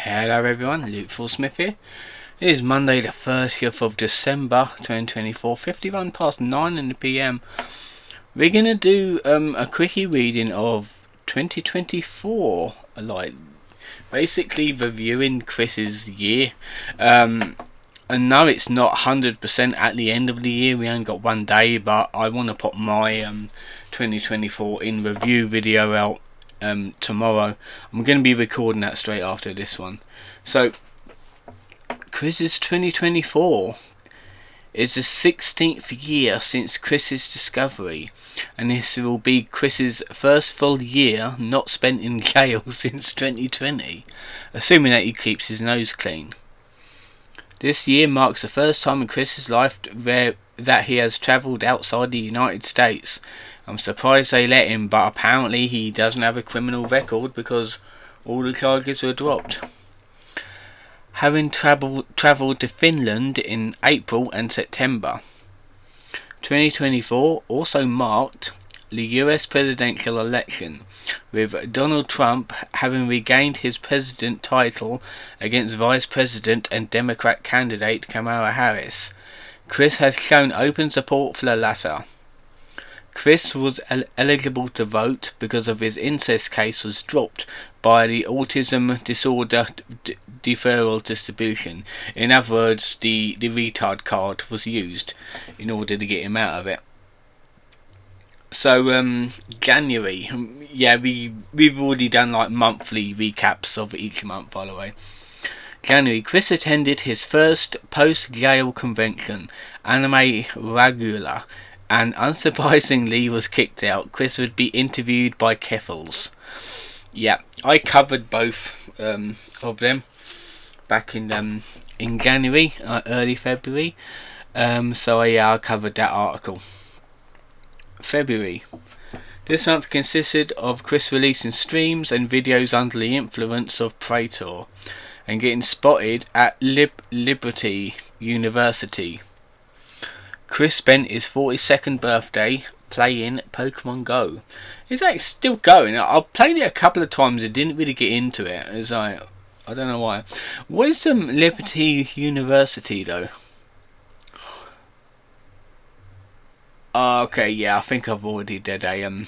Hello everyone, Luke Smith here. It is Monday the 30th of December 2024, 51 past 9 in the PM. We're going to do a quickie reading of 2024, like basically reviewing Chris's year. I know it's not 100% at the end of the year, we only got one day, but I want to put my 2024 in review video out tomorrow. I'm going to be recording that straight after this one. So Chris's 2024 is the 16th year since Chris's discovery, and this will be Chris's first full year not spent in jail since 2020, assuming that he keeps his nose clean. This year marks the first time in Chris's life that he has travelled outside the United States. I'm surprised they let him, but apparently he doesn't have a criminal record because all the charges were dropped. Having travelled to Finland in April and September. 2024 also marked the US presidential election, with Donald Trump having regained his president title against Vice President and Democrat candidate Kamala Harris. Chris has shown open support for the latter. Chris was eligible to vote because of his incest case was dropped by the Autism Disorder Deferral Distribution. In other words, the retard card was used in order to get him out of it. So January, yeah, we've already done like monthly recaps of each month, by the way. January, Chris attended his first post-jail convention, Anime Regular, and unsurprisingly was kicked out. Chris would be interviewed by Keffals. Yeah, I covered both of them back in January, early February. So I covered that article. February. This month consisted of Chris releasing streams and videos under the influence of Praetor and getting spotted at Liberty University. Chris spent his 42nd birthday playing Pokemon Go. It's like still going. I've played it a couple of times and didn't really get into it. It's like, I don't know why. What is Liberty University though? Okay, yeah, I think I've already did a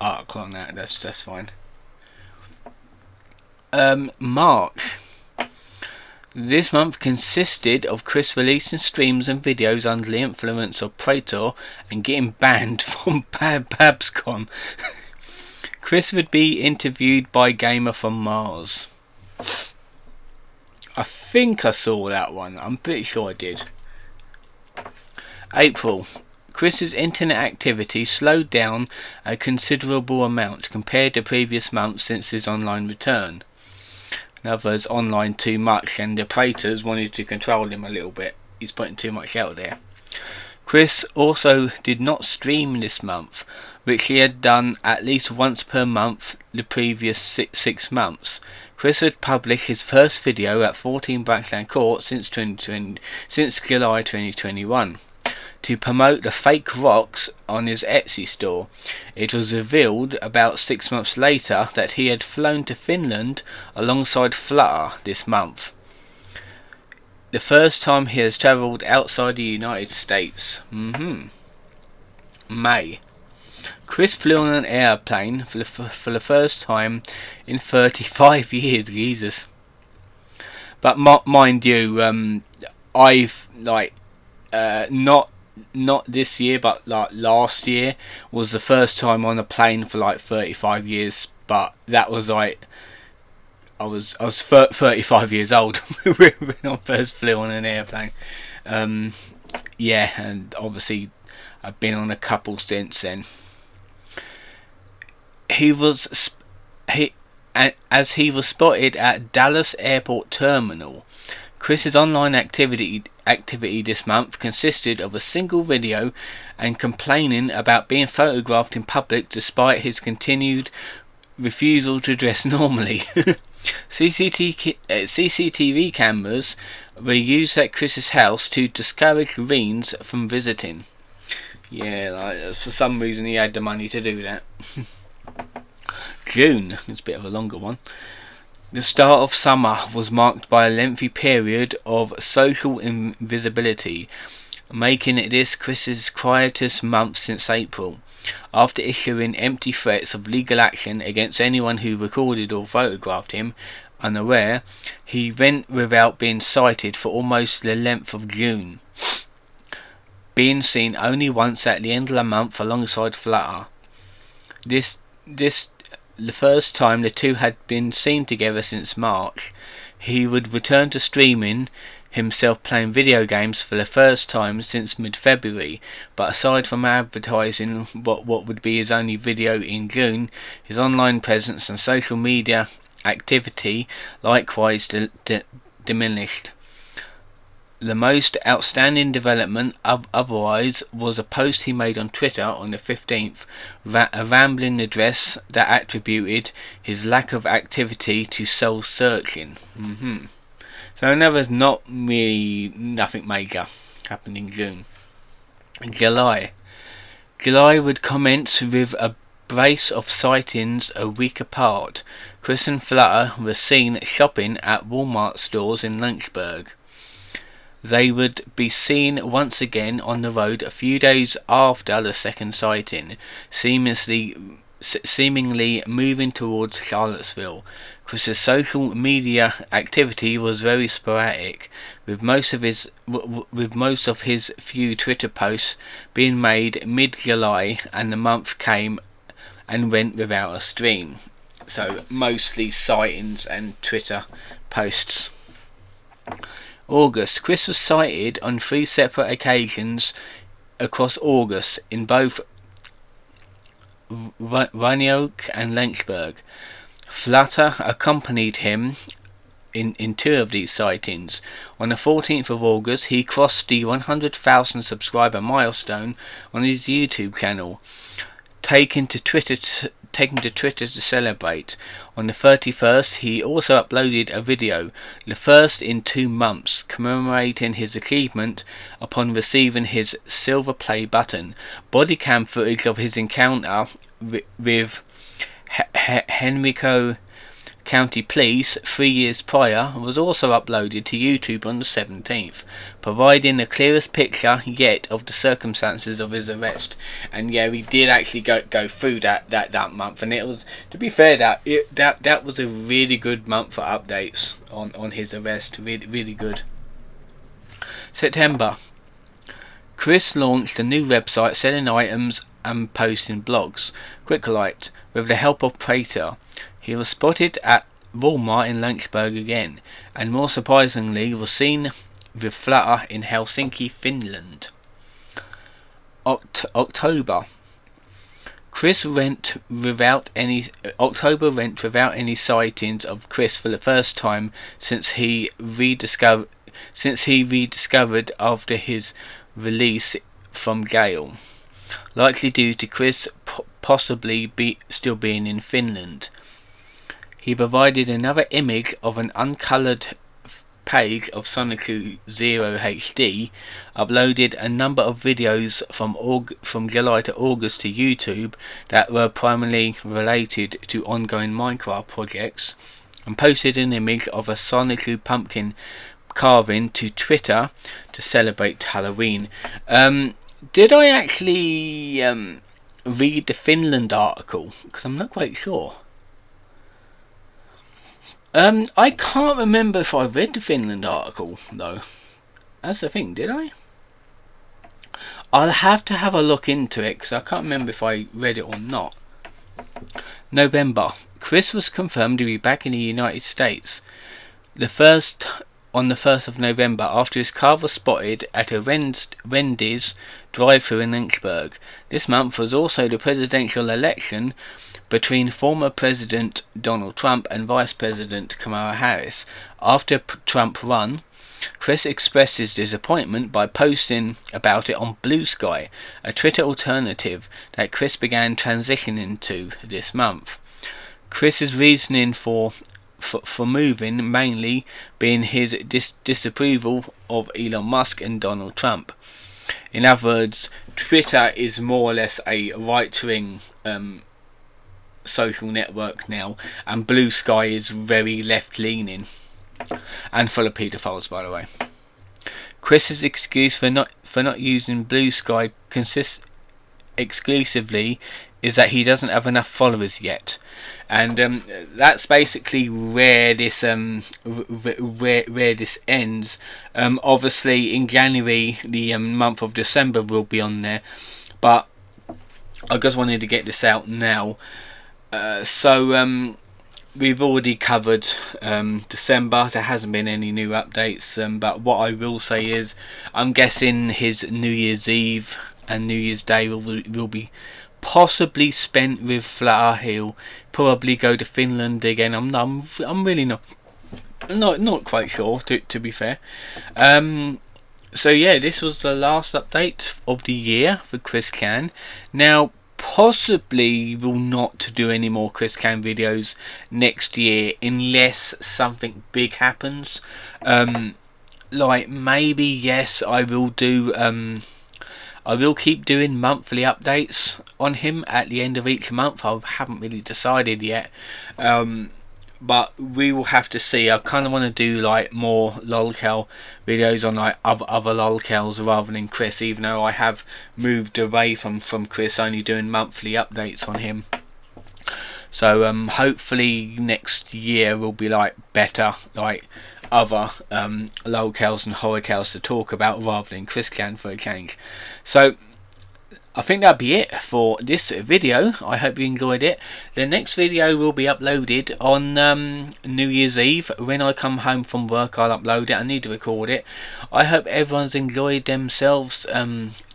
article on that. That's fine. March. This month consisted of Chris releasing streams and videos under the influence of Praetor and getting banned from BabsCon. Chris would be interviewed by Gamer from Mars. I think I saw that one. I'm pretty sure I did. April. Chris's internet activity slowed down a considerable amount compared to previous months since his online return. In other words, online too much, and the Praetors wanted to control him a little bit. He's putting too much out there. Chris also did not stream this month, which he had done at least once per month the previous six months. Chris had published his first video at 14 Blackland Court since July 2021. To promote the fake rocks on his Etsy store. It was revealed about 6 months later that he had flown to Finland alongside Flutter this month. The first time he has travelled outside the United States. May. Chris flew on an airplane for the first time in 35 years. Jesus. But mind you, I've not this year, but like last year was the first time on a plane for like 35 years. But that was like I was 35 years old when I first flew on an airplane. Yeah, and obviously I've been on a couple since then. He was spotted at Dallas Airport Terminal. Chris's online activity this month consisted of a single video and complaining about being photographed in public despite his continued refusal to dress normally. CCTV cameras were used at Chris's house to discourage Greens from visiting. Yeah, like, for some reason he had the money to do that. June, it's a bit of a longer one. The start of summer was marked by a lengthy period of social invisibility, making it this Chris's quietest month since April. After issuing empty threats of legal action against anyone who recorded or photographed him unaware, he went without being cited for almost the length of June, being seen only once at the end of the month alongside Flutter. This the first time the two had been seen together since March. He would return to streaming himself playing video games for the first time since mid-February, but aside from advertising what would be his only video in June, his online presence and social media activity likewise diminished. The most outstanding development otherwise was a post he made on Twitter on the 15th, a rambling address that attributed his lack of activity to soul searching. So there was not really nothing major happened in June. In July would commence with a brace of sightings a week apart. Chris and Flutter were seen shopping at Walmart stores in Lynchburg. They would be seen once again on the road a few days after the second sighting, seemingly moving towards Charlottesville. Chris's social media activity was very sporadic, with most of his few Twitter posts being made mid-July, and the month came and went without a stream. So mostly sightings and Twitter posts. August. Chris was sighted on 3 separate occasions across August in both Roanoke and Lynchburg. Flutter accompanied him in 2 of these sightings. On the 14th of August, he crossed the 100,000 subscriber milestone on his YouTube channel, taking to Twitter to celebrate. On the 31st, he also uploaded a video, the first in 2 months, commemorating his achievement upon receiving his silver play button. Bodycam footage of his encounter with Henrico County Police 3 years prior was also uploaded to YouTube on the 17th, providing the clearest picture yet of the circumstances of his arrest. And yeah, we did actually go through that month, and it was, to be fair, that was a really good month for updates on his arrest. Really good. September. Chris launched a new website selling items and posting blogs, Quicklite, with the help of Prater. He was spotted at Walmart in Lynchburg again, and more surprisingly was seen with Flutter in Helsinki, Finland. October. October went without any sightings of Chris for the first time since he rediscovered after his release from jail, likely due to Chris possibly still being in Finland. He provided another image of an uncoloured page of Sonic Zero HD, uploaded a number of videos from July to August to YouTube that were primarily related to ongoing Minecraft projects, and posted an image of a Sonic pumpkin carving to Twitter to celebrate Halloween. Did I actually read the Finland article? Because I'm not quite sure. I can't remember if I read the Finland article, though. That's the thing, did I? I'll have to have a look into it, because I can't remember if I read it or not. November. Chris was confirmed to be back in the United States. On the 1st of November, after his car was spotted at a Wendy's drive-thru in Lynchburg. This month was also the presidential election between former President Donald Trump and Vice President Kamala Harris. After Trump won, Chris expressed his disappointment by posting about it on Blue Sky, a Twitter alternative that Chris began transitioning to this month. Chris's reasoning for moving mainly being his disapproval of Elon Musk and Donald Trump. In other words, Twitter is more or less a right-wing social network now, and Blue Sky is very left-leaning and full of paedophiles, by the way. Chris's excuse for not using Blue Sky exclusively is that he doesn't have enough followers yet, and that's basically where this where this ends. Obviously, in January, the month of December will be on there, but I just wanted to get this out now. So we've already covered December. There hasn't been any new updates, but what I will say is I'm guessing his New Year's Eve and New Year's Day will be possibly spent with Flutter. He'll probably go to Finland again. I'm really not quite sure, to be fair. So yeah, this was the last update of the year for Chris Clan. Now, possibly will not do any more Chris Clan videos next year unless something big happens. Like maybe, yes, I will do I will keep doing monthly updates on him at the end of each month. I haven't really decided yet, but we will have to see. I kind of want to do like more lolcow videos on like other lolcows rather than Chris, even though I have moved away from Chris, only doing monthly updates on him. So hopefully next year will be like better, like other lolcows and horrorcows to talk about rather than Chris Clan for a change. So I think that'll be it for this video. I hope you enjoyed it. The next video will be uploaded on New Year's Eve. When I come home from work, I'll upload it. I need to record it. I hope everyone's enjoyed themselves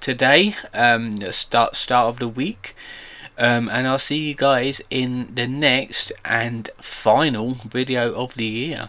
today, the start of the week. And I'll see you guys in the next and final video of the year.